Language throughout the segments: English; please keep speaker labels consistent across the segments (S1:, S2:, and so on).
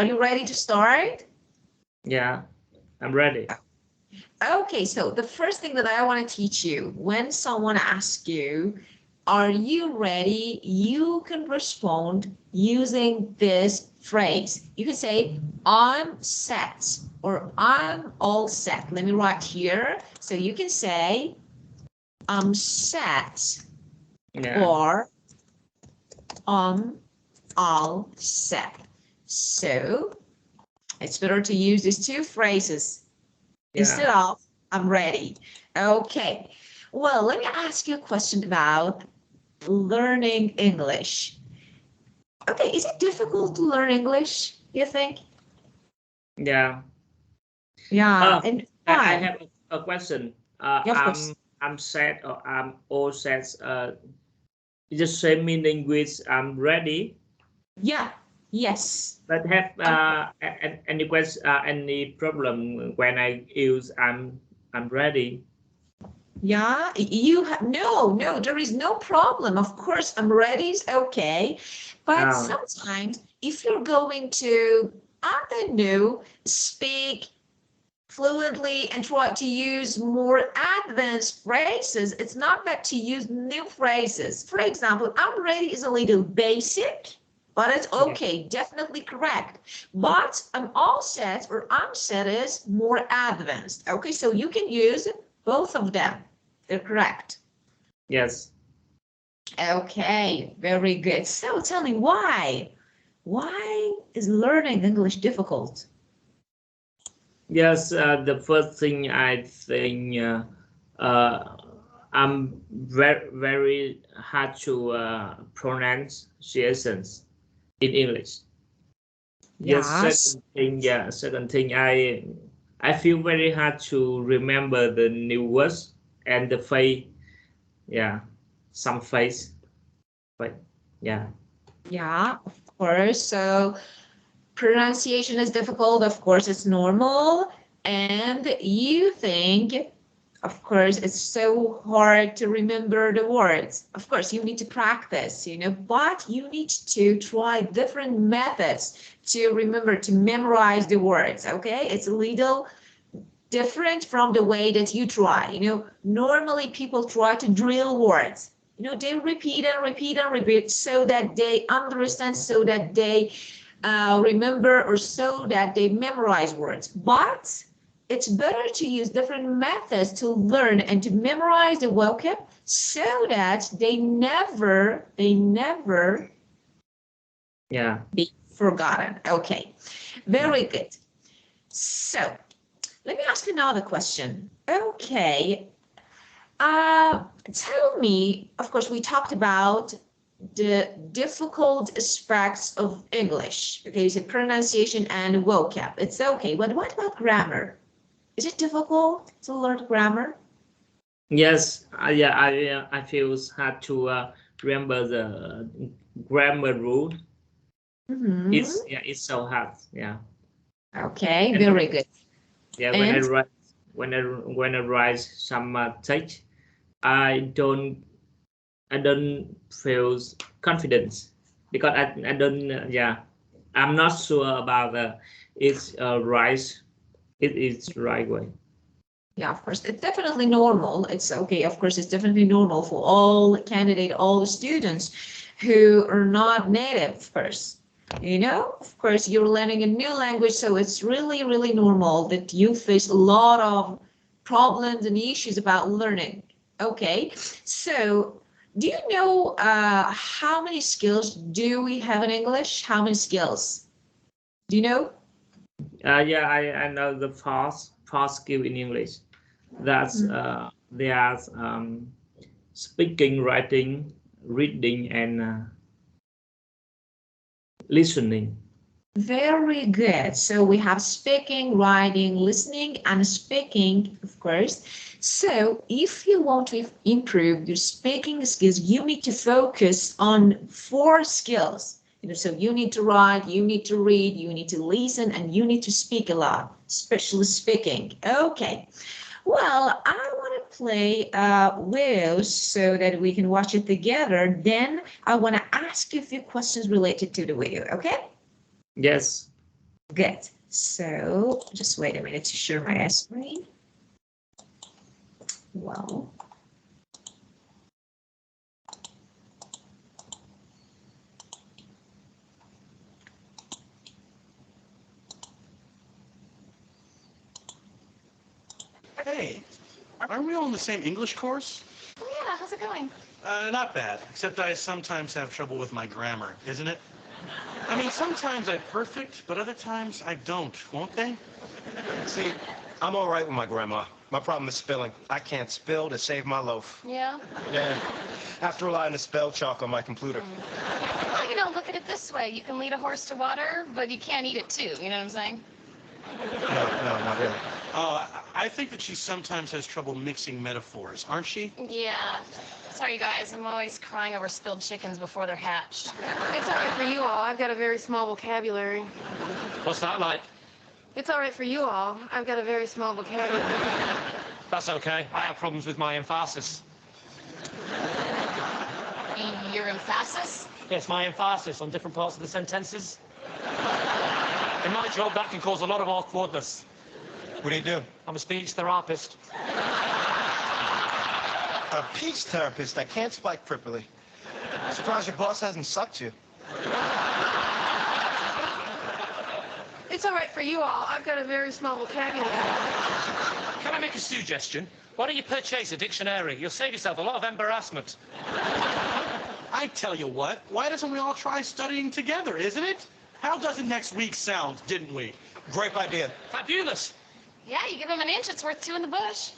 S1: Are you ready to start?
S2: Yeah, I'm ready.
S1: Okay, so the first thing that I want to teach you, when someone asks you, are you ready? You can respond using this phrase. You can say, I'm set, or I'm all set. Let me write here. So you can say, I'm set,
S2: Yeah,
S1: or I'm all set. So it's better to use these two phrases instead
S2: yeah,
S1: of I'm ready. Okay. Well, let me ask you a question about learning English. Okay, is it difficult to learn English, you think?
S2: yeah.
S1: Yeah,
S2: Uh,
S1: and
S2: I
S1: why?
S2: have a question.
S1: Yeah, of course.
S2: I'm sad or I'm all set. It's the same meaning with I'm ready.
S1: Yeah, yes.
S2: But have
S1: Okay.
S2: any question, any problem when I use I'm ready?
S1: Yeah, you have no, there is no problem. Of course, I'm ready is okay. But
S2: Uh,
S1: sometimes if you're going to, I don't know, speak fluently and try to use more advanced phrases, it's not bad to use new phrases. For example, I'm ready is a little basic, but it's
S2: yeah.
S1: okay, definitely correct. But I'm all set or I'm set is more advanced. Okay, so you can use both of them. They're correct.
S2: Yes.
S1: Okay, very good. So tell me why? Why is learning English difficult?
S2: Yes. The first thing I think uh, I'm very hard to pronunciations in English. Yes,
S1: Yes.
S2: second thing, second thing, I feel very hard to remember the new words and the face, yeah, some face, but yeah,
S1: Yeah, of course. So pronunciation is difficult. Of course, it's normal. And you think, of course, it's so hard to remember the words. Of course, you need to practice, but you need to try different methods to remember, to memorize the words. Okay. It's a little different from the way that you try. Normally people try to drill words. They repeat and repeat and repeat so that they understand, so that they remember, or so that they memorize words. But it's better to use different methods to learn and to memorize the vocab so that they never
S2: yeah,
S1: be forgotten. Okay,
S2: yeah,
S1: very good. So let me ask you another question. Okay. Tell me, of course, we talked about the difficult aspects of English. Okay, so pronunciation and vocab. It's okay, but what about grammar? Is it difficult to learn grammar?
S2: yes, yeah, I feel it's hard to remember the grammar rule.
S1: Mm-hmm.
S2: It's so hard, yeah,
S1: Okay,
S2: and
S1: very good.
S2: yeah,
S1: And
S2: when I write some text, I don't I don't feel confidence because I don't I'm not sure about it's right it is right way.
S1: yeah, of course, it's definitely normal. It's okay. Of course, it's definitely normal for all candidate, all the students who are not native first. Of course, you're learning a new language, so it's really, really normal that you face a lot of problems and issues about learning. Okay, so do you know how many skills do we have in English? How many skills? Do you know?
S2: Yeah, I know the past skill in English. That's there's speaking, writing, reading, and listening.
S1: Very good. So we have speaking, writing, listening, and speaking, of course. So if you want to improve your speaking skills, you need to focus on four skills. So you need to write, you need to read, you need to listen, and you need to speak a lot, especially speaking. Okay. Well, I want to play Will so that we can watch it together. Then I want to ask you a few questions related to the video. Okay?
S2: Yes.
S1: Good. So just wait a minute to share my screen. Well.
S3: Hey, aren't we all in the same English course?
S4: Oh, yeah, how's it going?
S3: Not bad, except I sometimes have trouble with my grammar, isn't it? I mean, sometimes I'm perfect, but other times I don't, won't they?
S5: See, I'm all right with my grandma. My problem is spelling. I can't spell to save my loaf.
S4: Yeah?
S5: Yeah. After relying on spell chalk on my computer.
S4: Well, you know, look at it this way. You can lead a horse to water, but you can't eat it too. You know what I'm saying?
S5: No, not really.
S3: I think that she sometimes has trouble mixing metaphors, aren't she?
S4: Yeah. Sorry, guys. I'm always crying over spilled chickens before they're hatched.
S6: It's all right for you all. I've got a very small vocabulary.
S7: What's that like?
S6: It's all right for you all. I've got a very small vocabulary.
S7: That's okay. I have problems with my emphasis.
S4: Your emphasis?
S7: Yes, my emphasis on different parts of the sentences. In my job, that can cause a lot of awkwardness.
S5: What do you do?
S7: I'm a speech therapist.
S5: A speech therapist that can't speak properly. Surprised your boss hasn't sucked you.
S6: It's all right for you all. I've got a very small vocabulary.
S7: Can I make a suggestion? Why don't you purchase a dictionary? You'll save yourself a lot of embarrassment.
S3: I tell you what, why doesn't we all try studying together, isn't it? How does it next week sound, didn't we?
S5: Great idea.
S7: Fabulous.
S4: Yeah, you give him an inch, it's worth two in the bush.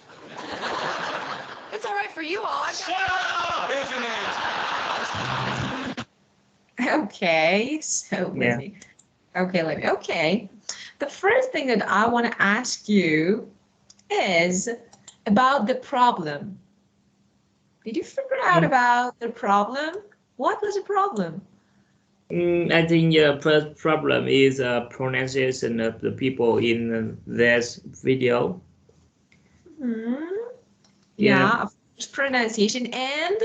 S6: It's all right for you all. I've got...
S3: Shut up! Here's an ant.
S1: Okay, so
S2: Yeah.
S1: okay. The first thing that I want to ask you is about the problem. Did you figure out about the problem? What was the problem?
S2: I think the first problem is pronunciation of the people in this video.
S1: Hmm.
S2: Yeah.
S1: Yeah, of course, pronunciation. And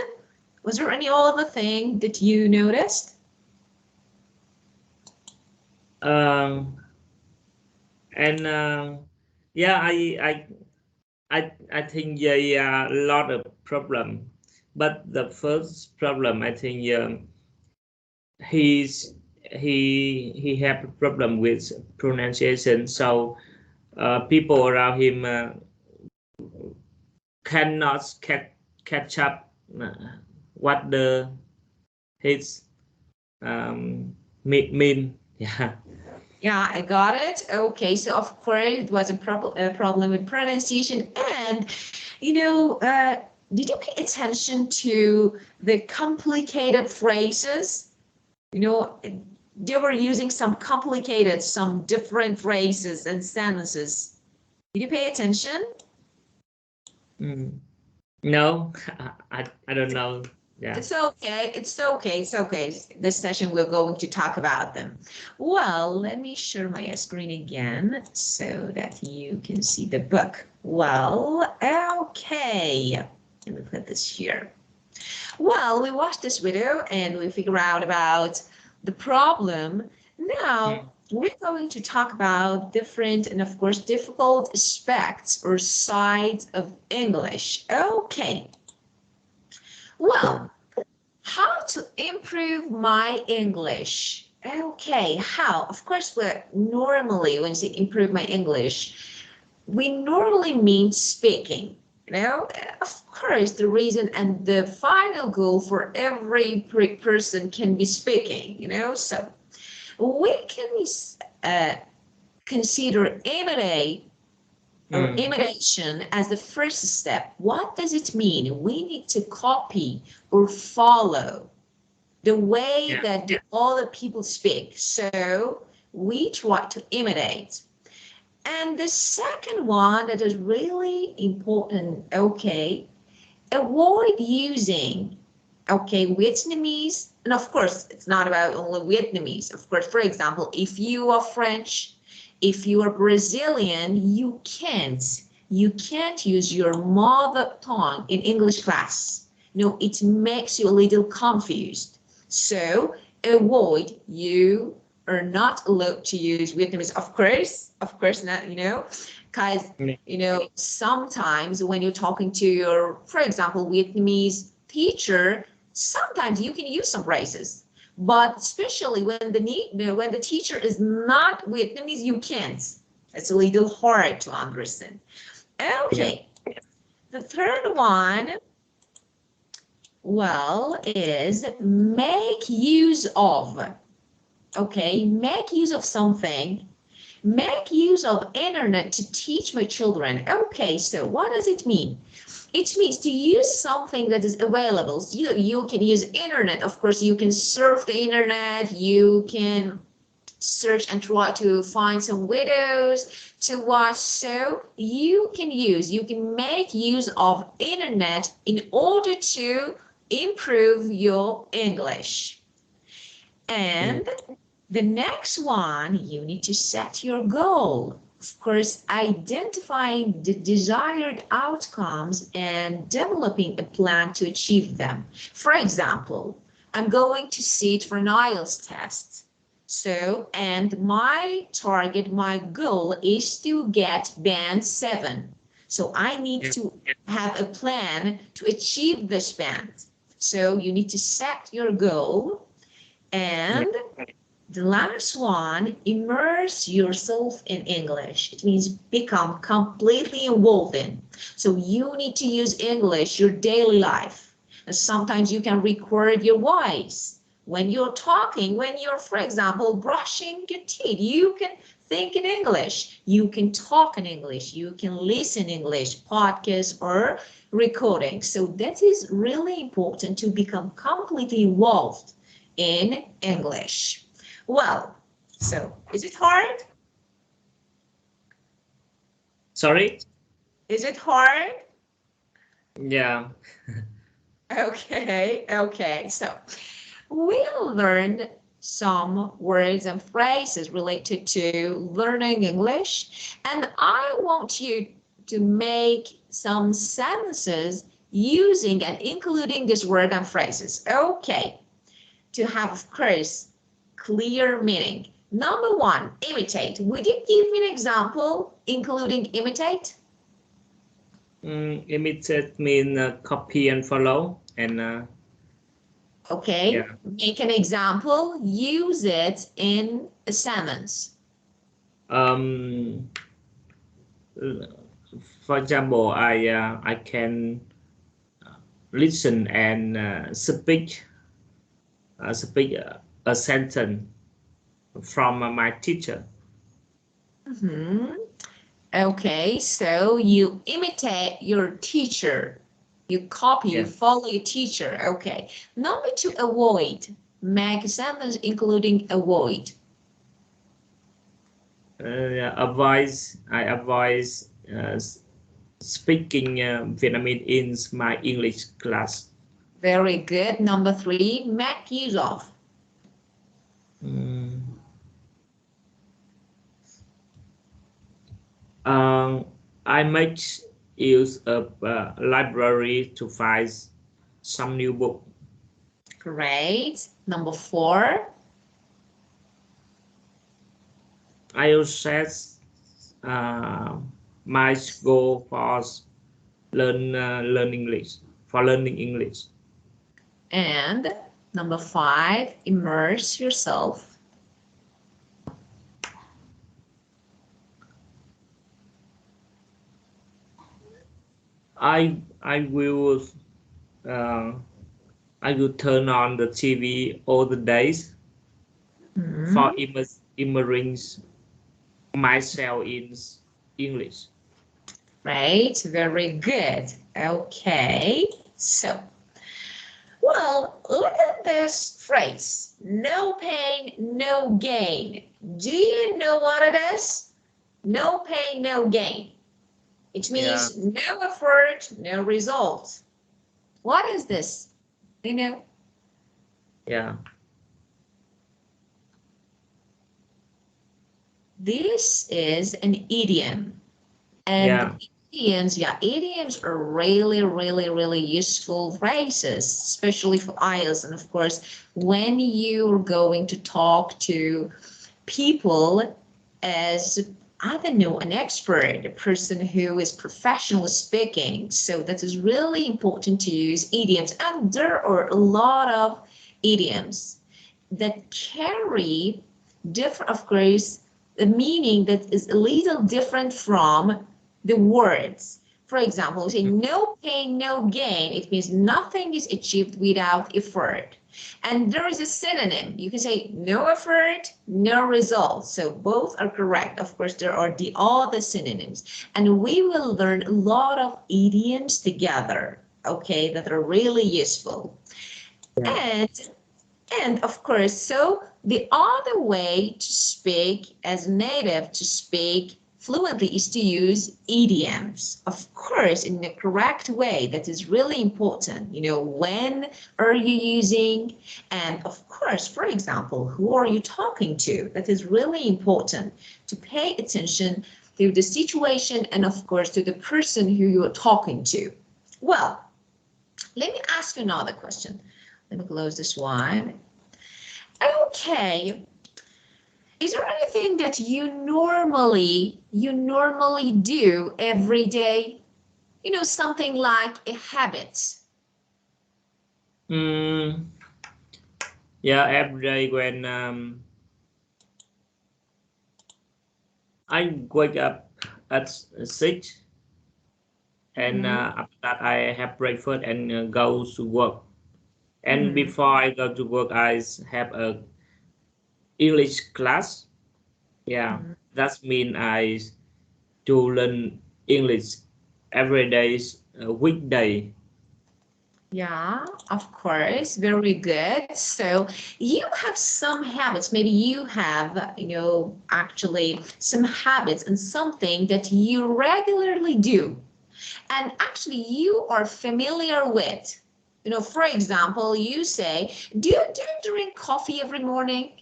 S1: was there any other thing that you noticed?
S2: Yeah, I think a lot of problem, but the first problem I think he have a problem with pronunciation, so people around him cannot catch up what the his mean. Yeah.
S1: Yeah, I got it. Okay, so of course it was a problem with pronunciation. And, you know, did you pay attention to the complicated phrases? You know, they were using some different phrases and sentences. Did you pay attention?
S2: No, I don't know. Yeah.
S1: It's okay. This session we're going to talk about them. Well, let me share my screen again so that you can see the book. Well, okay. Let me put this here. Well, we watched this video and we figure out about the problem. Now, we're going to talk about different and of course difficult aspects or sides of English. Okay. Well, how to improve my English? Okay, how? Of course, normally when we say improve my English, we normally mean speaking. You know, of course, the reason and the final goal for every person can be speaking. You know, so we can consider imitation as the first step. What does it mean? We need to copy or follow the way that the other people speak. So we try to imitate. And the second one that is really important, okay, avoid using, okay, Vietnamese. And of course, it's not about only Vietnamese. Of course, for example, if you are French, if you are Brazilian, you can't use your mother tongue in English class. You know, it makes you a little confused. So avoid you are not allowed to use Vietnamese. Of course not, because, sometimes when you're talking to your, for example, Vietnamese teacher, sometimes you can use some phrases, but especially when when the teacher is not Vietnamese, you can't. It's a little hard to understand. Okay, the third one, well, is make use of. Okay, make use of something. Make use of internet to teach my children. Okay, so what does it mean? It means to use something that is available. You can use internet. Of course, you can surf the internet. You can search and try to find some videos to watch. So you can make use of internet in order to improve your English. And the next one, you need to set your goal. Of course, identifying the desired outcomes and developing a plan to achieve them. For example, I'm going to sit for an IELTS test. So, and my target, my goal is to get band 7. So I need to have a plan to achieve this band. So you need to set your goal. And the last one, immerse yourself in English. It means become completely involved in. So you need to use English your daily life. And sometimes you can record your voice. When you're talking, when you're, for example, brushing your teeth, you can think in English. You can talk in English. You can listen in English, podcasts or recording. So that is really important to become completely involved in English. Well, so is it hard?
S2: Sorry?
S1: Is it hard?
S2: Yeah.
S1: Okay. So we'll learn some words and phrases related to learning English. And I want you to make some sentences using and including this word and phrases. Okay. To have, of course, clear meaning. Number one, imitate. Would you give me an example including imitate?
S2: Imitate means copy and follow. And
S1: okay,
S2: yeah.
S1: Make an example. Use it in a sentence.
S2: For example, I can listen and speak a sentence from my teacher.
S1: Okay, so you imitate your teacher. You copy, you follow your teacher. Okay. Number two, avoid. Make a sentence including avoid.
S2: I avoid speaking Vietnamese in my English class.
S1: Very good. Number three, make use of.
S2: I make use of library to find some new book.
S1: Great. Number four.
S2: I will set my goal for learning English.
S1: And number five, immerse yourself.
S2: I will turn on the TV all the days for immersing myself in English.
S1: Right, very good. Okay, so, well, look at this phrase. No pain, no gain. Do you know what it is? No pain, no gain. It means no effort, no result. What is this? You know?
S2: Yeah.
S1: This is an idiom. And idioms are really, really, really useful phrases, especially for IELTS. And of course, when you're going to talk to people as, I don't know, an expert, a person who is professional speaking. So that is really important to use idioms. And there are a lot of idioms that carry different, of course, the meaning that is a little different from the words. For example, we say no pain, no gain. It means nothing is achieved without effort. And there is a synonym. You can say no effort, no result. So both are correct. Of course, there are the other synonyms. And we will learn a lot of idioms together, okay, that are really useful. Yeah. And of course, so the other way to speak as native, to speak fluently, is to use idioms, of course, in the correct way. That is really important. You know, when are you using? And of course, for example, who are you talking to? That is really important to pay attention to the situation and of course to the person who you're talking to. Well, let me ask you another question. Let me close this one. Okay. Is there anything that you normally do every day? You know, something like a habit.
S2: Yeah, every day when I wake up at 6, and after that I have breakfast and go to work. And before I go to work, I have a English class. Yeah, that means I do learn English every day, weekday.
S1: Yeah, of course, very good. So you have some habits. Maybe you have, you know, actually some habits and something that you regularly do. And actually you are familiar with. You know, for example, you say, do you drink coffee every morning?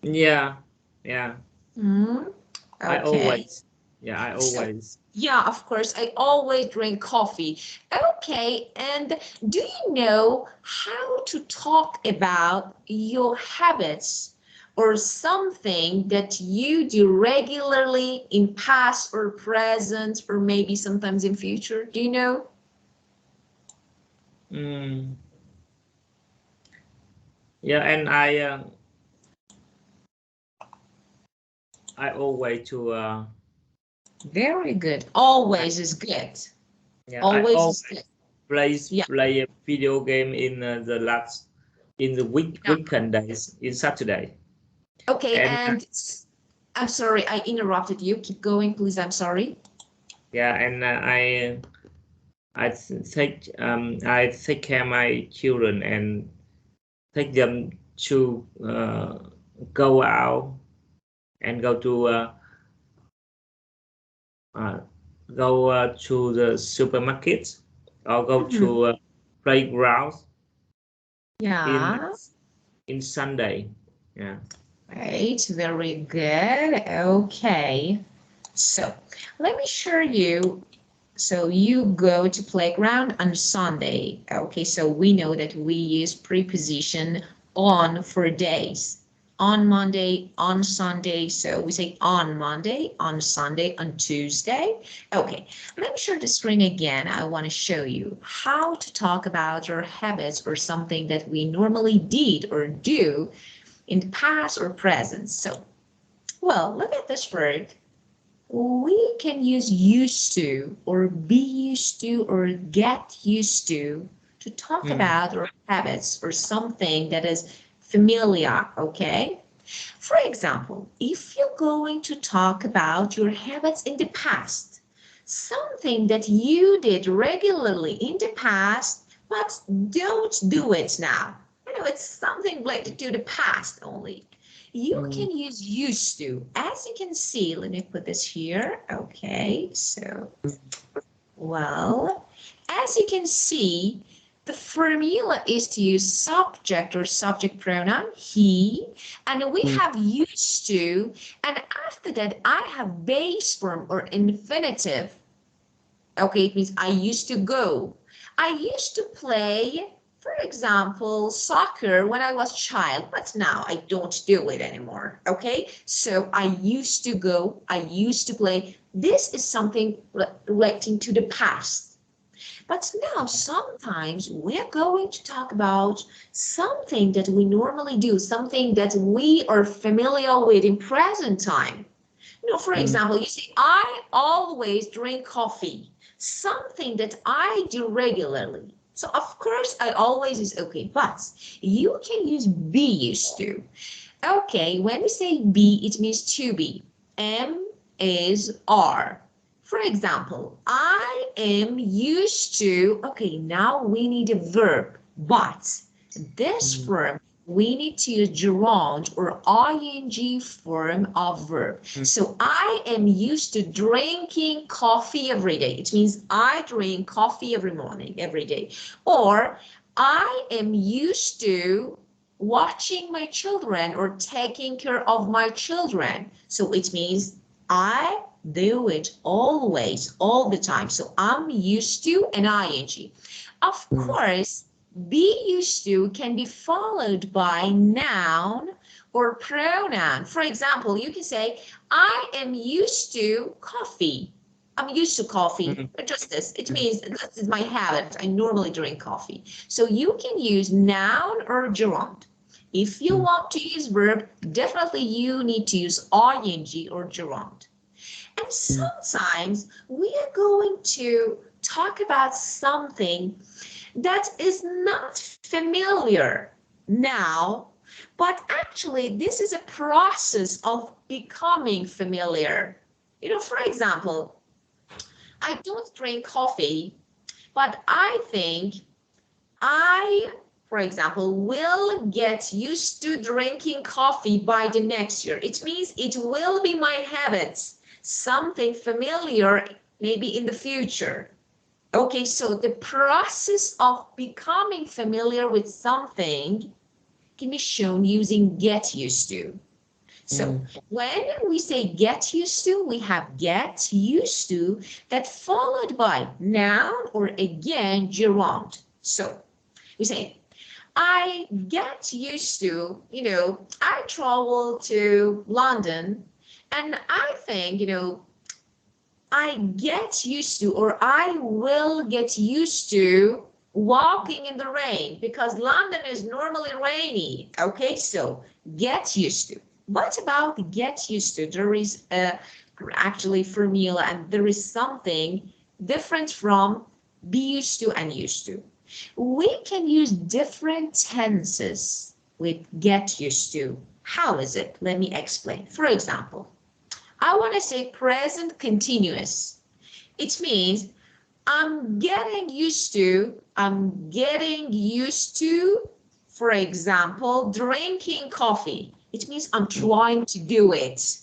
S2: Yeah, yeah.
S1: Okay.
S2: I always.
S1: Yeah, of course, I always drink coffee. Okay, and do you know how to talk about your habits or something that you do regularly in past or present or maybe sometimes in future? Do you know?
S2: Yeah, and I always to
S1: Very good. Always is good.
S2: yeah,
S1: Always
S2: I
S1: is good.
S2: play a video game in the weekend days, in Saturday.
S1: Okay,
S2: And
S1: I'm sorry, I interrupted you. Keep going, please. I'm sorry.
S2: yeah, and I take care of my children and take them to go out and go to the supermarket or go to playgrounds
S1: Yeah.
S2: in Sunday. Yeah.
S1: Right, very good. Okay. So let me show you. So you go to playground on Sunday. Okay, so we know that we use preposition on for days. On Monday, on Sunday. So we say on Monday, on Sunday, on Tuesday. Okay, let me share the screen again. I want to show you how to talk about our habits or something that we normally did or do in the past or present. So, well, look at this word. We can use used to or be used to or get used to talk about our habits or something that is familiar, okay? For example, if you're going to talk about your habits in the past, something that you did regularly in the past, but don't do it now. You know, it's something related to the past only. You can use used to. As you can see, let me put this here. Okay, so, well, as you can see, the formula is to use subject or subject pronoun, he, and we have used to, and after that, I have base form or infinitive. Okay, it means I used to go. I used to play For example, soccer when I was a child, but now I don't do it anymore. Okay, so I used to go, I used to play. This is something relating to the past. But now sometimes we're going to talk about something that we normally do, something that we are familiar with in present time. You know, for example, you say, I always drink coffee, something that I do regularly. So of course, I always is okay, but you can use be used to. Okay, when we say be, it means to be. Am is are. For example, I am used to, okay, now we need a verb, but this verb, we need to use gerund or ing form of verb. So I am used to drinking coffee every day. It means I drink coffee every morning, every day. Or I am used to watching my children or taking care of my children. So it means I do it always, all the time. So I'm used to an ing. Of course, be used to can be followed by noun or pronoun. For example, you can say, I am used to coffee. I'm used to coffee. Just this. It means this is my habit. I normally drink coffee. So you can use noun or gerund. If you want to use verb, definitely you need to use ing or gerund. And sometimes we are going to talk about something that is not familiar now, but actually this is a process of becoming familiar. You know, for example, I don't drink coffee, but I think I, for example, will get used to drinking coffee by the next year. It means it will be my habits, something familiar maybe in the future. Okay, so the process of becoming familiar with something can be shown using get used to. So when we say get used to, we have get used to that followed by noun or again gerund. So we say, I get used to, you know, I travel to London and I think, you know, I get used to, or I will get used to walking in the rain because London is normally rainy. Okay, so get used to. What about get used to? There is actually formula and there is something different from be used to and used to. We can use different tenses with get used to. How is it? Let me explain. For example, I want to say present continuous. It means I'm getting used to, for example, drinking coffee. It means I'm trying to do it.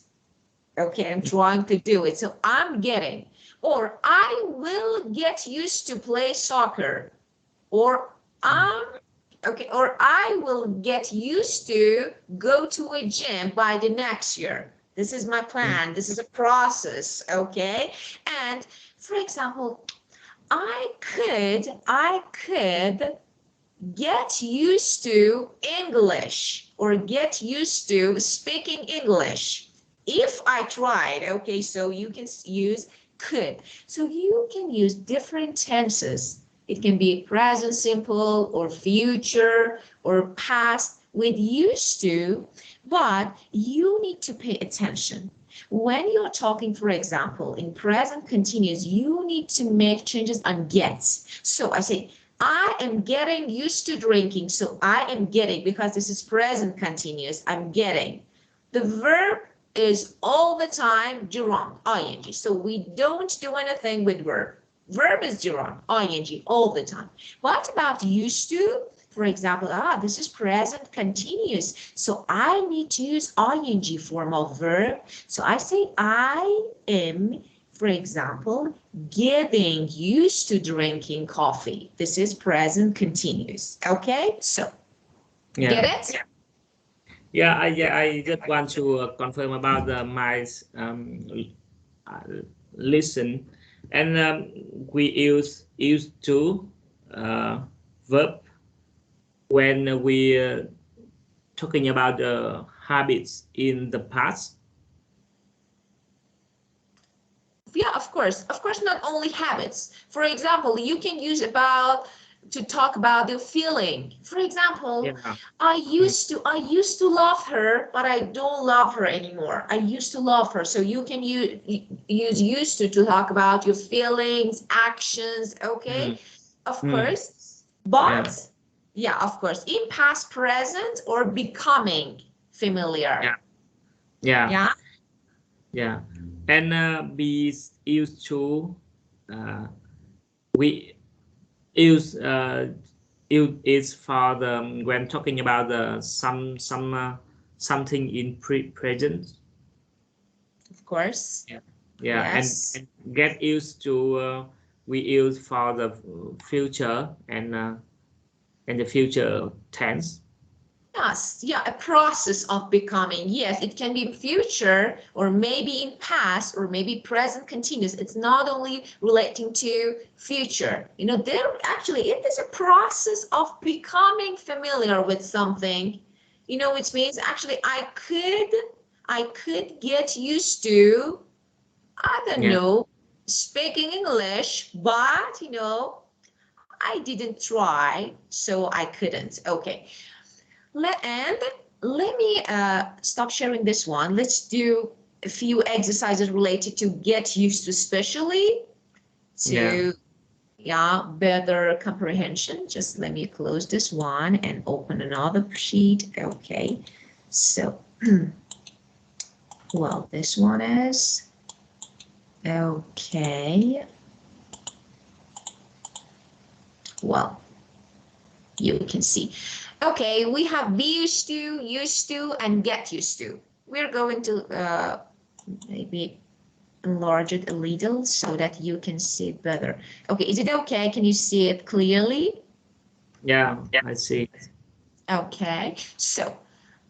S1: Okay, I'm trying to do it. So I'm getting, or I will get used to play soccer, or or I will get used to go to a gym by the next year. This is my plan. This is a process, okay? And for example, I could get used to English or get used to speaking English if I tried, okay? So you can use could. So you can use different tenses. It can be present simple or future or past with used to, but you need to pay attention. When you're talking, for example, in present continuous, you need to make changes on gets. So I say, I am getting used to drinking. So I am getting, because this is present continuous, I'm getting. The verb is all the time gerund, ing. So we don't do anything with verb. Verb is gerund, ing, all the time. What about used to? For example, this is present continuous. So I need to use ing form of verb. So I say I am, for example, getting used to drinking coffee. This is present continuous. Okay, so get it?
S2: Yeah, I just want to confirm about my listen, and we use used to verb when we talking about the habits in the past.
S1: Yeah, of course, not only habits. For example, you can use about to talk about the feeling. For example,
S2: Yeah.
S1: I used to love her, but I don't love her anymore. I used to love her. So you can use used to talk about your feelings, actions, okay? Of course. But yeah, of course, in past, present, or becoming familiar.
S2: Yeah.
S1: Yeah.
S2: And be used to we use is for the when talking about the something in present.
S1: Of course.
S2: Yeah,
S1: Yes.
S2: and get used to we use for the future and the future tense.
S1: Yes, yeah, a process of becoming. Yes, it can be future or maybe in past or maybe present continuous. It's not only relating to future. You know, there actually it is a process of becoming familiar with something. You know, which means actually I could get used to, I don't
S2: Yeah.
S1: know, speaking English, but you know, I didn't try, so I couldn't. Okay. And let me stop sharing this one. Let's do a few exercises related to get used to, especially to better comprehension. Just let me close this one and open another sheet. Okay, so well, this one is okay. Well, you can see. Okay, we have be used to, and get used to. We're going to maybe enlarge it a little so that you can see it better. Okay, is it okay? Can you see it clearly?
S2: Yeah, I see.
S1: Okay, so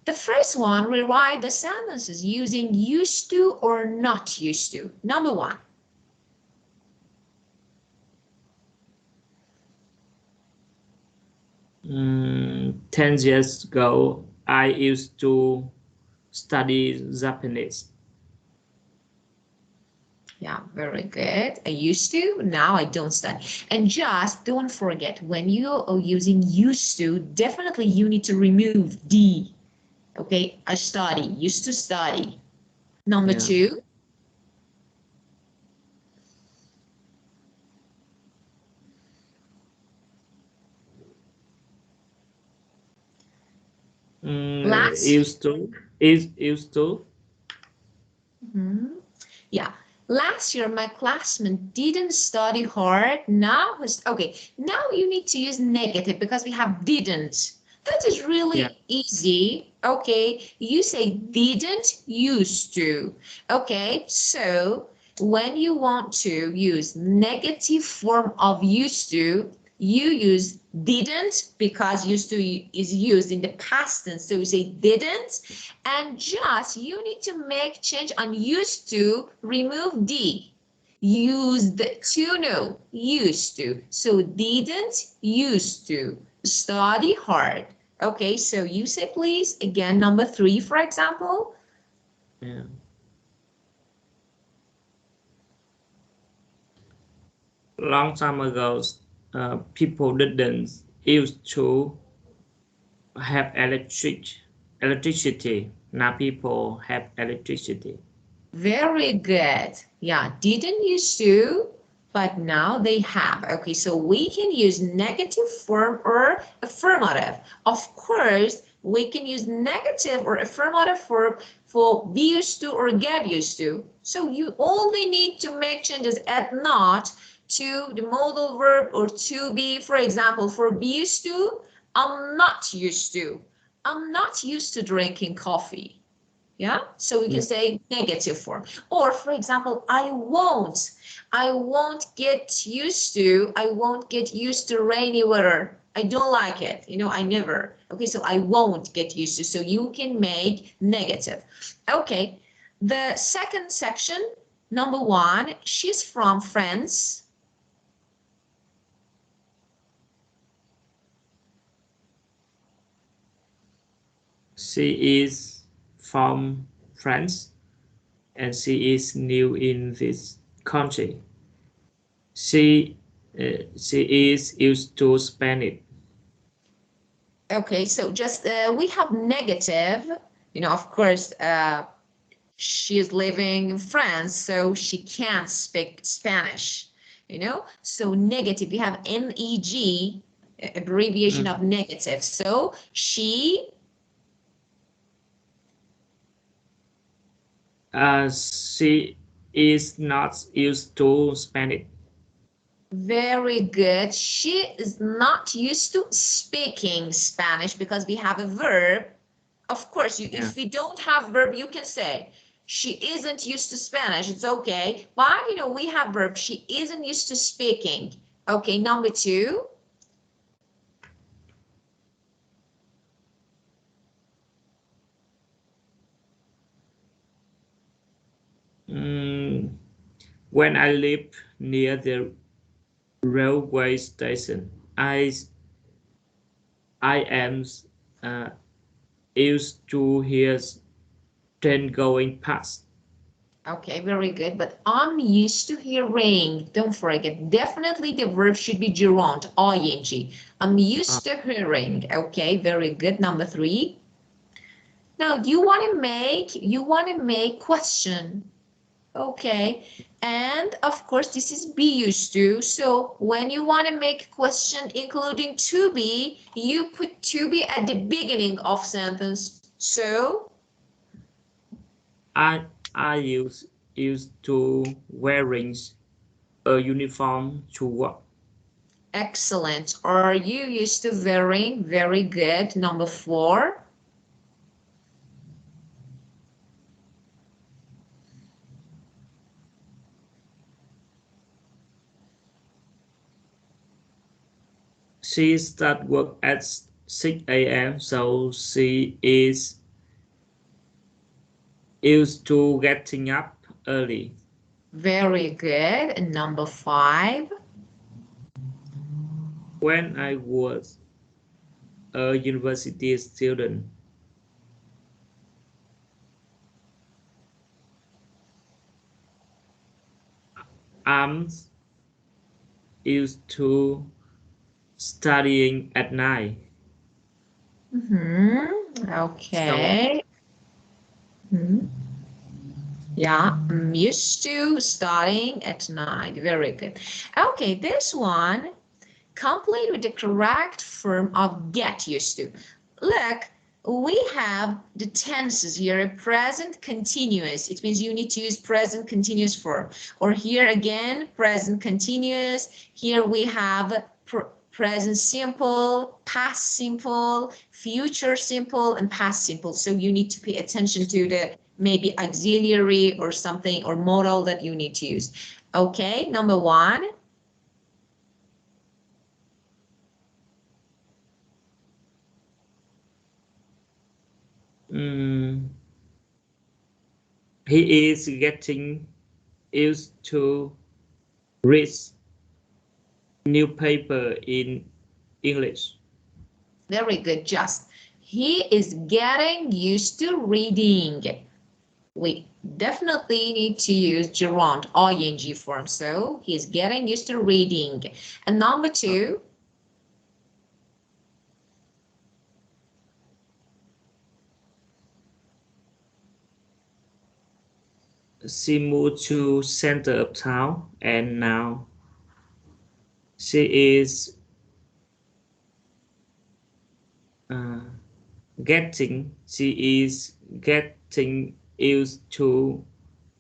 S1: the first one, rewrite the sentences using used to or not used to. Number one.
S2: 10 years ago, I used to study Japanese.
S1: Yeah, very good. I used to, now I don't study. And just don't forget, when you are using used to, definitely you need to remove D. Okay, I study, used to study. Number two. Last.
S2: Used to. Is used to.
S1: Yeah. Last year, my classmate didn't study hard. Now, okay, now you need to use negative because we have didn't. That is really easy. Okay, you say didn't used to. Okay, so when you want to use negative form of used to, you use didn't because used to is used in the past tense. So you say didn't, and just you need to make change on used to, remove D. Used to know, used to. So didn't used to study hard. Okay, so you say please again number three, for example.
S2: Yeah. Long time ago, people didn't used to have electricity. Now people have electricity.
S1: Very good. Yeah, didn't used to, but now they have. Okay, so we can use negative form or affirmative. Of course, we can use negative or affirmative form for be used to or get used to. So you only need to make changes, add not to the modal verb or to be. For example, for be used to, I'm not used to. I'm not used to drinking coffee. Yeah, so we can say negative form. Or for example, I won't get used to rainy weather. I don't like it, you know, I never. Okay, so I won't get used to. So you can make negative. Okay, the second section, number one, she's from France.
S2: She is from France and she is new in this country. She is used to Spanish.
S1: Okay, so just we have negative, of course, she's living in France, so she can't speak Spanish, So negative, we have NEG, abbreviation of negative. So she
S2: is not used to Spanish.
S1: Very good. She is not used to speaking Spanish because we have a verb. Of course, if we don't have verb, you can say she isn't used to Spanish. It's okay. But, we have verb. She isn't used to speaking. Okay, number 2.
S2: When I live near the railway station, I am used to hear train going past.
S1: Okay, very good. But I'm used to hearing. Don't forget, definitely the verb should be gerund, ing. I'm used to hearing. Okay, very good. Number 3. Now, you want to make question. Okay, and of course, this is be used to. So when you want to make a question including to be, you put to be at the beginning of sentence. So
S2: I used to wearing a uniform to work.
S1: excellent. Are you used to wearing? Very good. Number 4.
S2: She starts work at 6 a.m. so she is used to getting up early.
S1: Very good. And number 5.
S2: When I was a university student, I'm used to studying at night.
S1: Okay. Yeah, I'm used to studying at night. Very good. Okay, this one, complete with the correct form of get used to. Look, we have the tenses here, present continuous. It means you need to use present continuous form. Or here again, present continuous. Here we have present simple, past simple, future simple, and past simple. So you need to pay attention to the maybe auxiliary or something or modal that you need to use. Okay, number 1.
S2: He is getting used to read newspaper in English.
S1: Very good, just. He is getting used to reading. We definitely need to use gerund, ing form. So he's getting used to reading. And number 2.
S2: She moved to center of town and now she is getting used to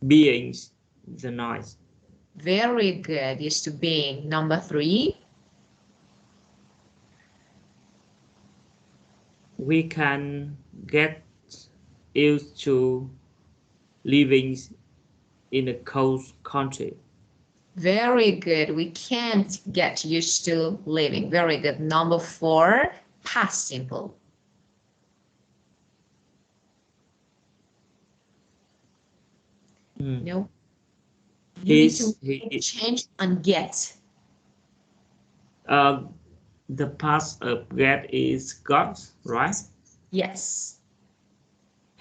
S2: being the noise.
S1: Very good, used to being. Number 3.
S2: We can get used to living in a cold country.
S1: Very good. We can't get used to living. Very good. Number 4, past simple. No. You need to change and get.
S2: The past of get is got, right?
S1: Yes.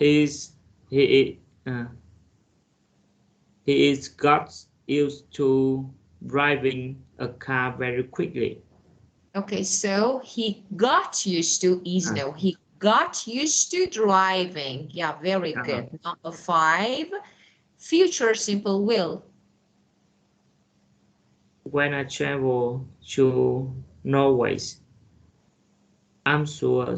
S2: He's he is got used to driving a car very quickly.
S1: Okay, so he got used to is no. He got used to driving. Yeah, very good. Number 5, future simple will.
S2: When I travel to Norway, I'm sure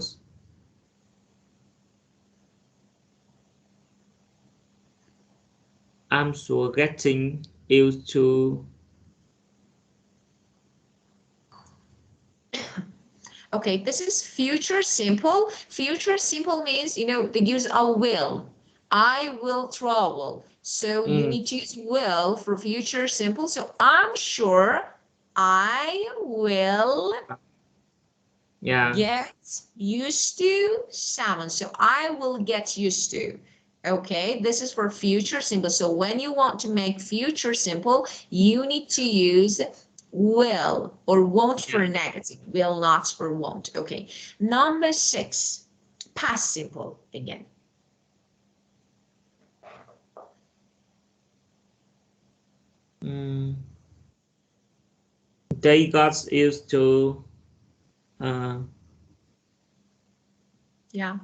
S2: getting used to.
S1: Okay, this is future simple. Future simple means, they use a will. I will travel. So you need to use will for future simple. So I'm sure I will get used to salmon. So I will get used to. Okay, this is for future simple. So when you want to make future simple, you need to use will or won't for negative, will not for won't. Okay, number 6, past simple again.
S2: They got used to.
S1: Yeah,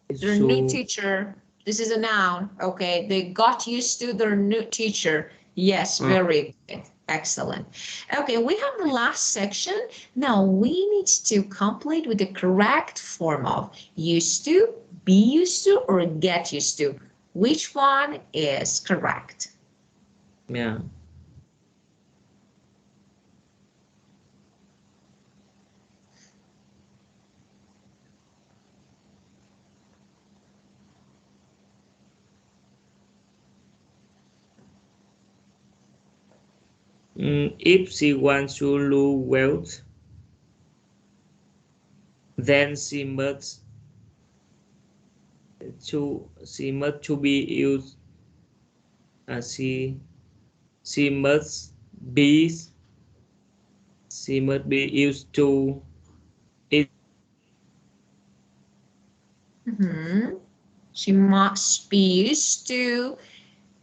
S1: their new teacher. This is a noun. Okay, they got used to their new teacher. Yes, very good. Excellent. Okay, we have the last section. Now we need to complete with the correct form of used to, be used to, or get used to. Which one is correct?
S2: Yeah. If she wants to lose wealth, then she must be used. She must be used to it.
S1: She must be used to.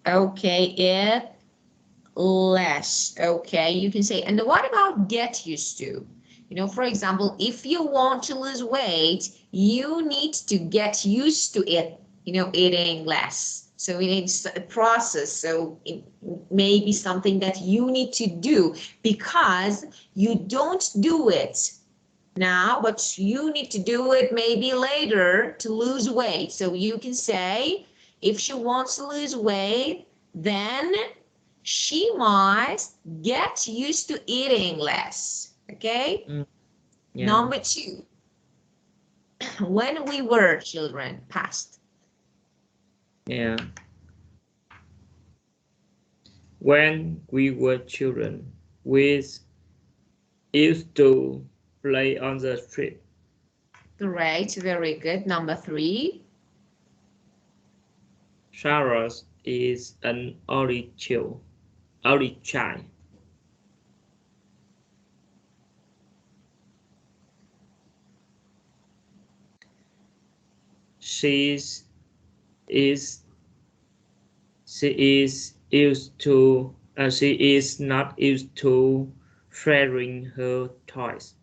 S1: Okay, it less. Okay, you can say, and what about get used to? For example, if you want to lose weight, you need to get used to it, eating less. So it's a process. So it may be something that you need to do because you don't do it now, but you need to do it maybe later to lose weight. So you can say, if she wants to lose weight, then she must get used to eating less. Okay?
S2: Yeah.
S1: Number 2, when we were children, past.
S2: Yeah. When we were children, we used to play on the street.
S1: Great, very good. Number 3.
S2: Sarah is an only child. She is not used to sharing her toys.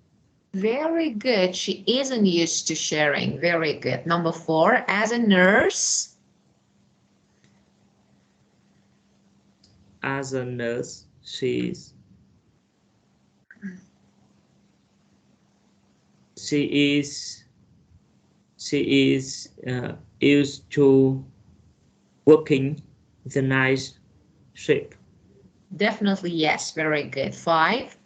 S1: Very good. She isn't used to sharing. Very good. Number 4, as a nurse.
S2: As a nurse, she is used to working the night shift.
S1: Definitely yes. Very good. 5.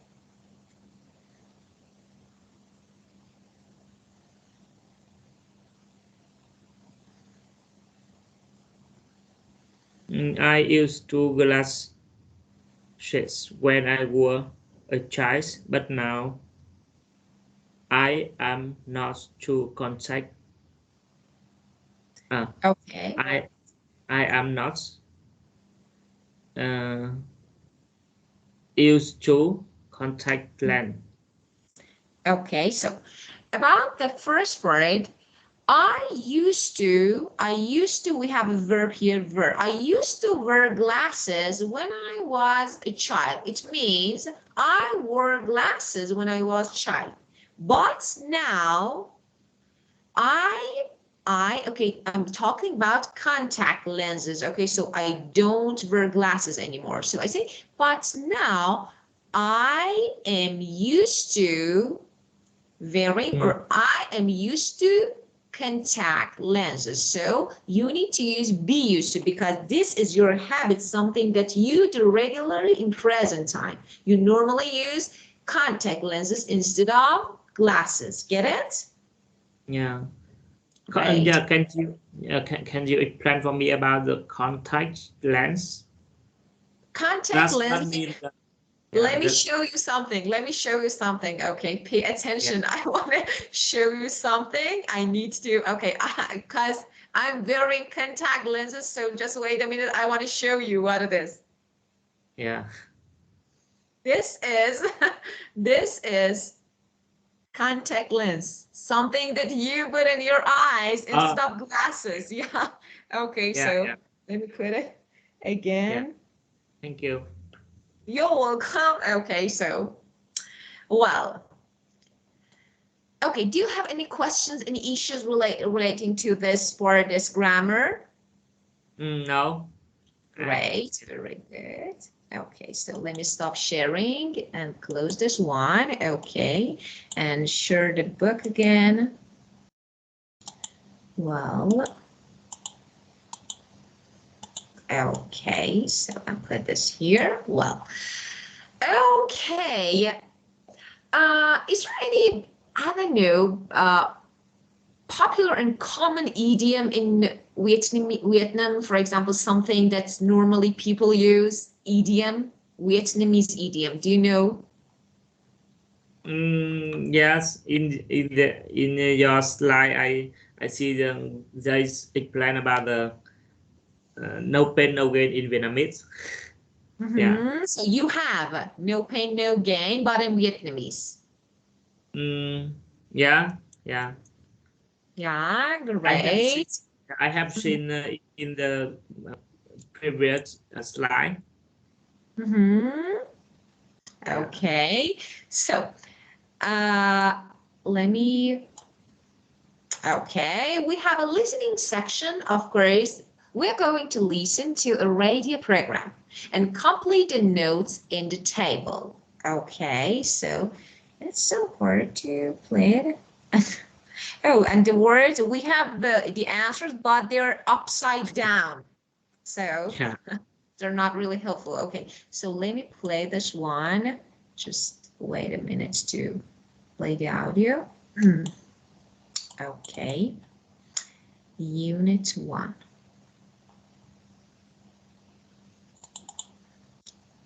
S2: I used to glass shades when I was a child, but now I am not to contact.
S1: Okay.
S2: I am not used to contact lens.
S1: Okay, so about the first word, I used to, we have a verb here, verb. I used to wear glasses when I was a child. It means I wore glasses when I was a child. But now okay, I'm talking about contact lenses. Okay, so I don't wear glasses anymore. So I say, but now I am used to wearing, or I am used to contact lenses. So you need to use be used to, because this is your habit, something that you do regularly in present time. You normally use contact lenses instead of glasses. Get it?
S2: Yeah.
S1: Right.
S2: Yeah, can you explain for me about the contact lens?
S1: Contact
S2: Does that
S1: lenses.
S2: mean that,
S1: Let me show you something. Let me show you something. Okay, pay attention. I want to show you something. I need to, okay, because I'm wearing contact lenses. So just wait a minute. I want to show you what it is.
S2: Yeah.
S1: This is, this is contact lens, something that you put in your eyes instead of glasses. Yeah. Okay, so let me put it again.
S2: Yeah. Thank you.
S1: You're welcome. Okay, so, well, okay, do you have any questions, any issues relating to this for this grammar?
S2: No.
S1: Great, very good. Okay, so let me stop sharing and close this one. Okay, and share the book again. Well, okay, so I put this here. Well, okay. Is there any, I don't know, popular and common idiom in Vietnam, for example, something that's normally people use, idiom, Vietnamese idiom. Do you know?
S2: Yes, in your slide, I see they explain about the no pain no gain in Vietnamese. Yeah.
S1: So you have no pain, no gain, but in Vietnamese.
S2: Yeah, yeah.
S1: Yeah, great.
S2: I have seen in the previous slide.
S1: Okay, so let me, okay, we have a listening section. Of course, we're going to listen to a radio program and complete the notes in the table. Okay, so it's so hard to play it. Oh, and the words, we have the answers, but they're upside down. So
S2: Yeah.
S1: they're not really helpful. Okay, so let me play this one. Just wait a minute to play the audio. Okay, Unit 1.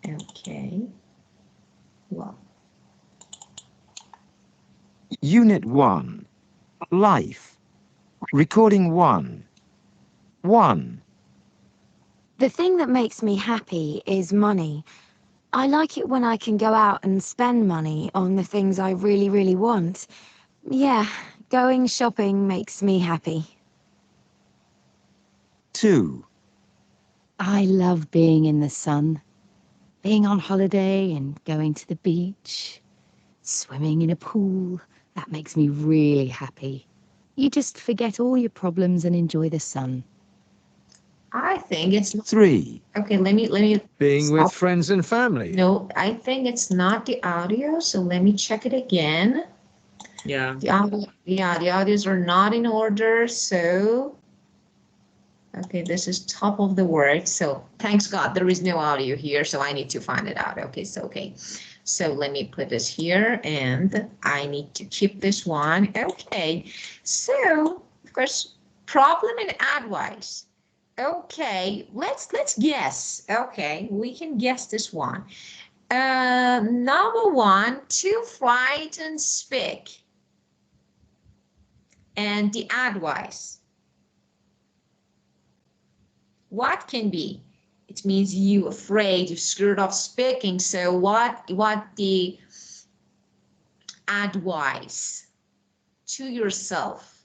S1: Okay, well.
S8: Unit 1. Life. Recording 1. 1.
S9: The thing that makes me happy is money. I like it when I can go out and spend money on the things I really, really want. Yeah, going shopping makes me happy.
S8: 2.
S10: I love being in the sun, being on holiday and going to the beach, swimming in a pool. That makes me really happy. You just forget all your problems and enjoy the sun.
S1: I think it's
S8: 3.
S1: Okay, let me
S11: Being
S1: stop.
S11: with friends and family.
S1: No, I think it's not the audio, so let me check it again.
S2: Yeah.
S1: The audio, yeah, the audios are not in order, so okay, this is top of the word. So thanks God there is no audio here, so I need to find it out. Okay, so okay. So let me put this here and I need to keep this one. Okay, so of course, problem and advice. Okay, let's guess. Okay, we can guess this one. Number 1, too frightened speak. And the advice. What can be? It means you afraid, you're scared of speaking. So what the advice to yourself?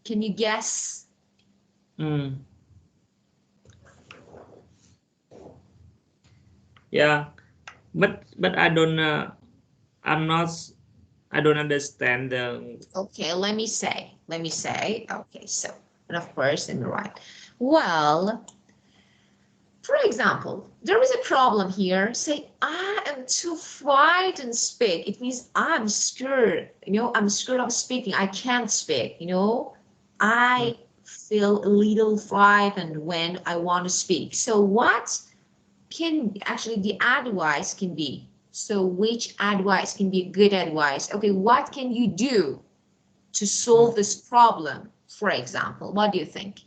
S1: Can you guess?
S2: Yeah, but I don't. I don't understand the.
S1: Okay, let me say. Okay, so, and of course, in the right. Well, for example, there is a problem here. Say, I am too frightened to speak. It means I'm scared. I'm scared of speaking. I can't speak. I feel a little frightened when I want to speak. So what can actually the advice can be? So which advice can be good advice? Okay, what can you do to solve this problem? For example, what do you think?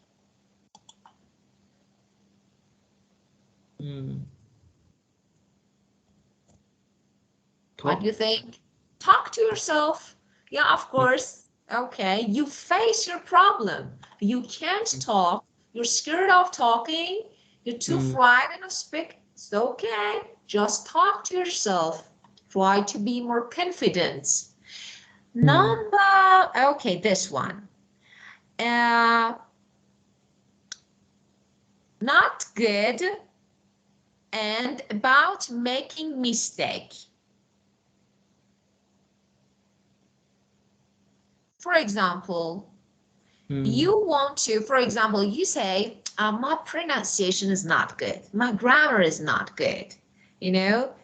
S1: What do you think? Talk to yourself. Yeah, of course. Okay, you face your problem. You can't talk. You're scared of talking. You're too frightened to speak. It's okay. Just talk to yourself. Try to be more confident. Okay, this one. Not good and about making mistake. For example, you want to, for example, you say, my pronunciation is not good. My grammar is not good,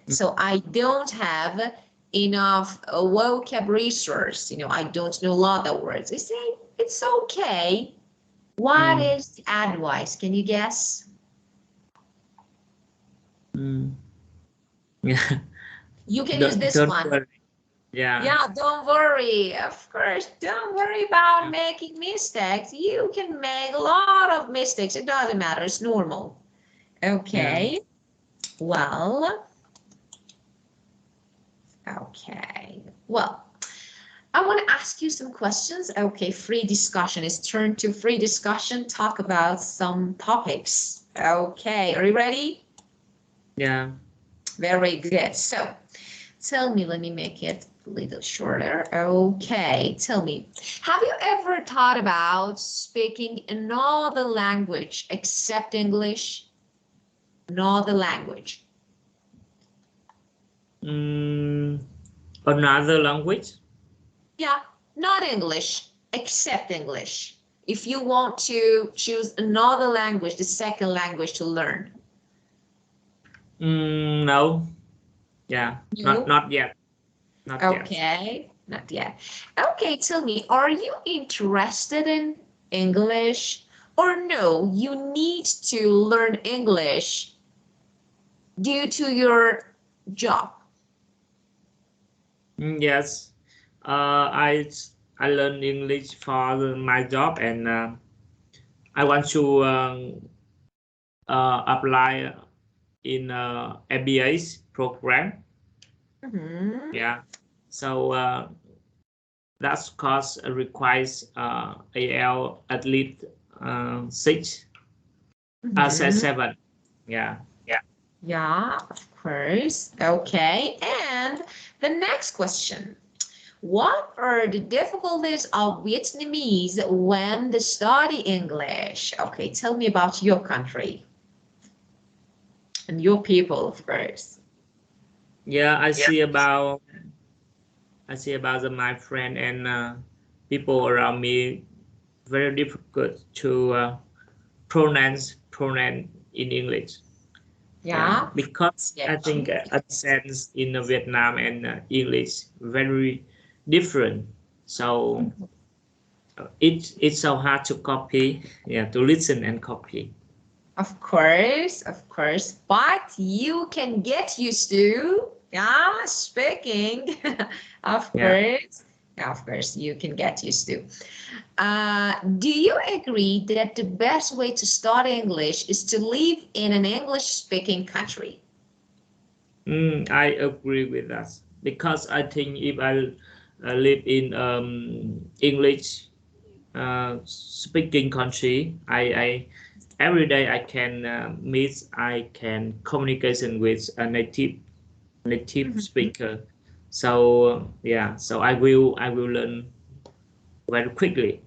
S1: so I don't have enough vocabulary resource. I don't know a lot of words. I say, it's okay. What is the advice? Can you guess?
S2: Yeah.
S1: You can use this one.
S2: Worry. Yeah.
S1: Yeah, don't worry. Of course, don't worry about making mistakes. You can make a lot of mistakes. It doesn't matter. It's normal. Okay. Well, okay. Well, I want to ask you some questions. Okay, free discussion. It's turn to free discussion. Talk about some topics. Okay, are you ready?
S2: Yeah.
S1: Very good. So, tell me, let me make it a little shorter. Okay, tell me, have you ever thought about speaking another language except English? Another language.
S2: Another language?
S1: Yeah, not English, except English. If you want to choose another language, the second language to learn.
S2: No. Yeah,
S1: No?
S2: not yet. Not
S1: okay, yet. Not yet. Okay, tell me, are you interested in English? Or no, you need to learn English due to your job?
S2: Yes. I learn English for my job, and I want to apply in MBA's program. Yeah. So that course requires AL at least 6, 7. Yeah.
S1: Yeah, of course. Okay, and the next question. What are the difficulties of Vietnamese when they study English? Okay, tell me about your country and your people, of course.
S2: Yeah, I see about my friend and people around me. Very difficult to pronounce in English.
S1: Yeah.
S2: Because I think accents in Vietnam and English very different. So it's so hard to copy. Yeah, to listen and copy.
S1: Of course, but you can get used to speaking. Of course. Yeah, of course, you can get used to. Do you agree that the best way to start English is to live in an English-speaking country?
S2: I agree with that, because I think if I live in English speaking country, I every day I can I can communication with a native speaker. So yeah, so I will learn very quickly.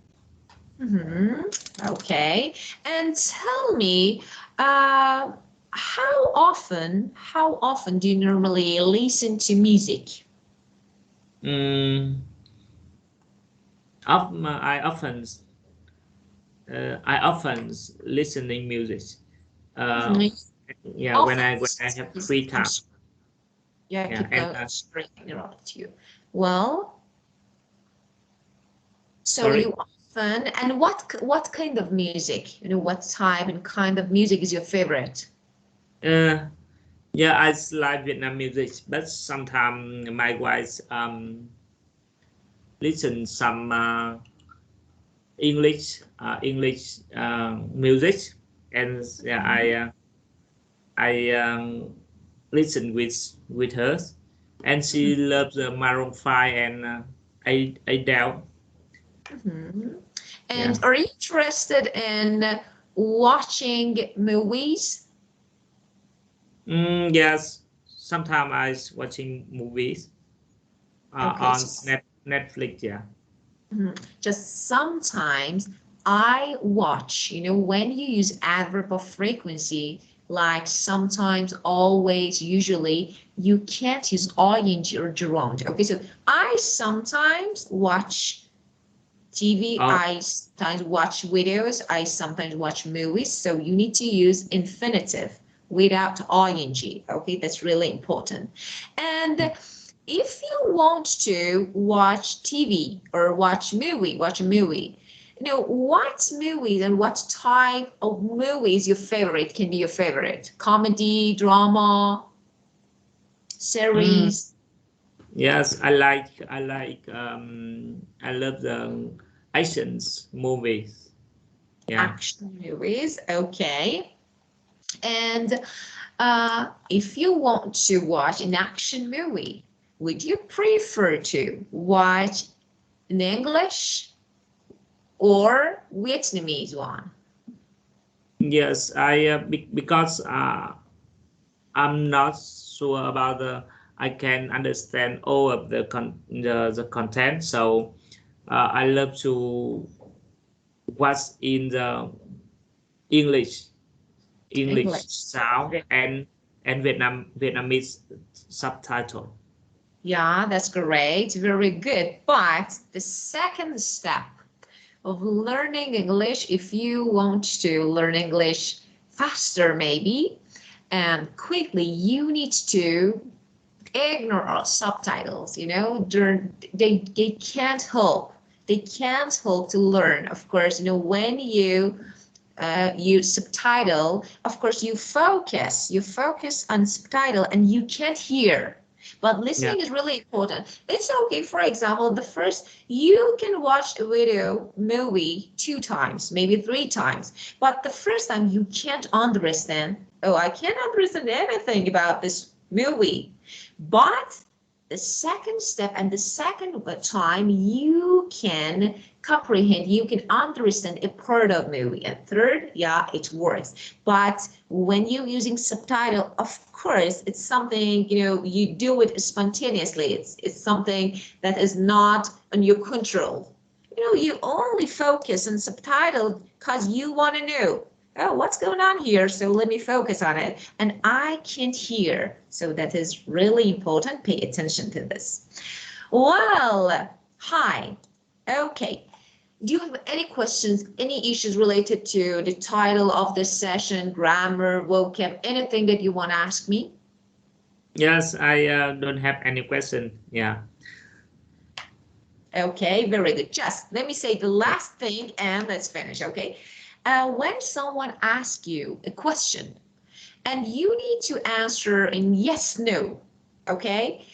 S1: Okay. And tell me, how often do you normally listen to music?
S2: Mm, I often listening music. Uh,
S1: Mhm.
S2: yeah, when
S1: Often.
S2: I have free
S1: I'm
S2: time.
S1: sorry. Yeah,
S2: Yeah,
S1: keep
S2: and
S1: going. Sorry to interrupt you. Well, so
S2: sorry.
S1: you often, and what kind of music? What type and kind of music is your favorite?
S2: Uh, yeah, I like Vietnam music, but sometimes my wife listen some English music, and yeah, I listen with her, and she loves the Maroon 5 and Adele.
S1: Mhm.
S2: Yeah.
S1: And are you interested in watching movies?
S2: Yes. Sometimes I watching movies
S1: Okay,
S2: on
S1: so
S2: Netflix. Yeah.
S1: just sometimes I watch, when you use adverb of frequency, like sometimes, always, usually, you can't use ing or gerund. Okay, so I sometimes watch TV,
S2: Oh,
S1: I sometimes watch videos, I sometimes watch movies. So you need to use infinitive without ing. Okay, that's really important. And if you want to watch TV or watch a movie, what movies and what type of movies your favorite can be your favorite? Comedy, drama,
S2: mm,
S1: series,
S2: yes. I love the actions movies. Yeah.
S1: action movies. Okay. And if you want to watch an action movie, would you prefer to watch in English or Vietnamese one?
S2: Yes. Because I'm not sure about the. I can understand all of the content, so I love to watch in the English English
S1: English.
S2: sound and Vietnamese subtitle.
S1: Yeah, that's great. Very good. But the second step of learning English, if you want to learn English faster, maybe, and quickly, you need to ignore subtitles. They can't help. They can't help to learn. Of course, when you subtitle, of course you focus on subtitle and you can't hear, but
S2: Yeah,
S1: listening is really important. It's okay, for example, the first, you can watch a video movie 2 times, maybe 3 times, but the first time you can't understand. Oh, I can't understand anything about this movie. But the second step and the second time, you can comprehend, you can understand a part of movie. And third, yeah, it works. But when you're using subtitle, of course, it's something, you do it spontaneously. It's something that is not on your control. You only focus on subtitle because you want to know, oh, what's going on here? So let me focus on it. And I can't hear. So that is really important. Pay attention to this. Well, hi. Okay. Do you have any questions, any issues related to the title of this session, grammar, vocab, anything that you want to ask me?
S2: yes, I don't have any question. Yeah.
S1: Okay, very good. Just let me say the last thing and let's finish, okay? When someone asks you a question and you need to answer in yes, no, okay?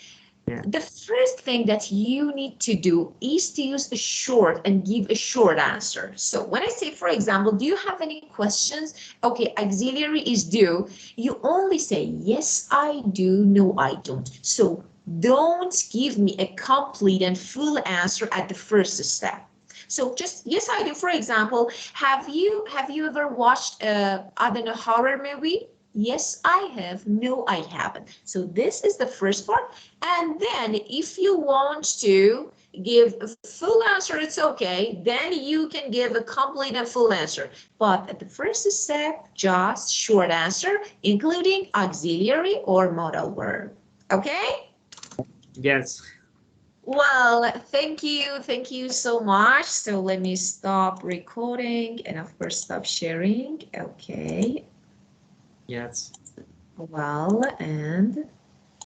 S2: Yeah.
S1: The first thing that you need to do is to use a short and give a short answer. So when I say, for example, do you have any questions? Okay, auxiliary is do. You only say, yes, I do, no, I don't. So don't give me a complete and full answer at the first step. So just, yes, I do. For example, have you ever watched I don't know, horror movie? Yes, I have. No, I haven't. So this is the first part. And then if you want to give a full answer, it's okay. Then you can give a complete and full answer. But at the first step, just short answer, including auxiliary or modal verb. Okay?
S2: Yes.
S1: Well, thank you so much. So let me stop recording and of course stop sharing. Okay.
S2: Yes.
S1: Well, and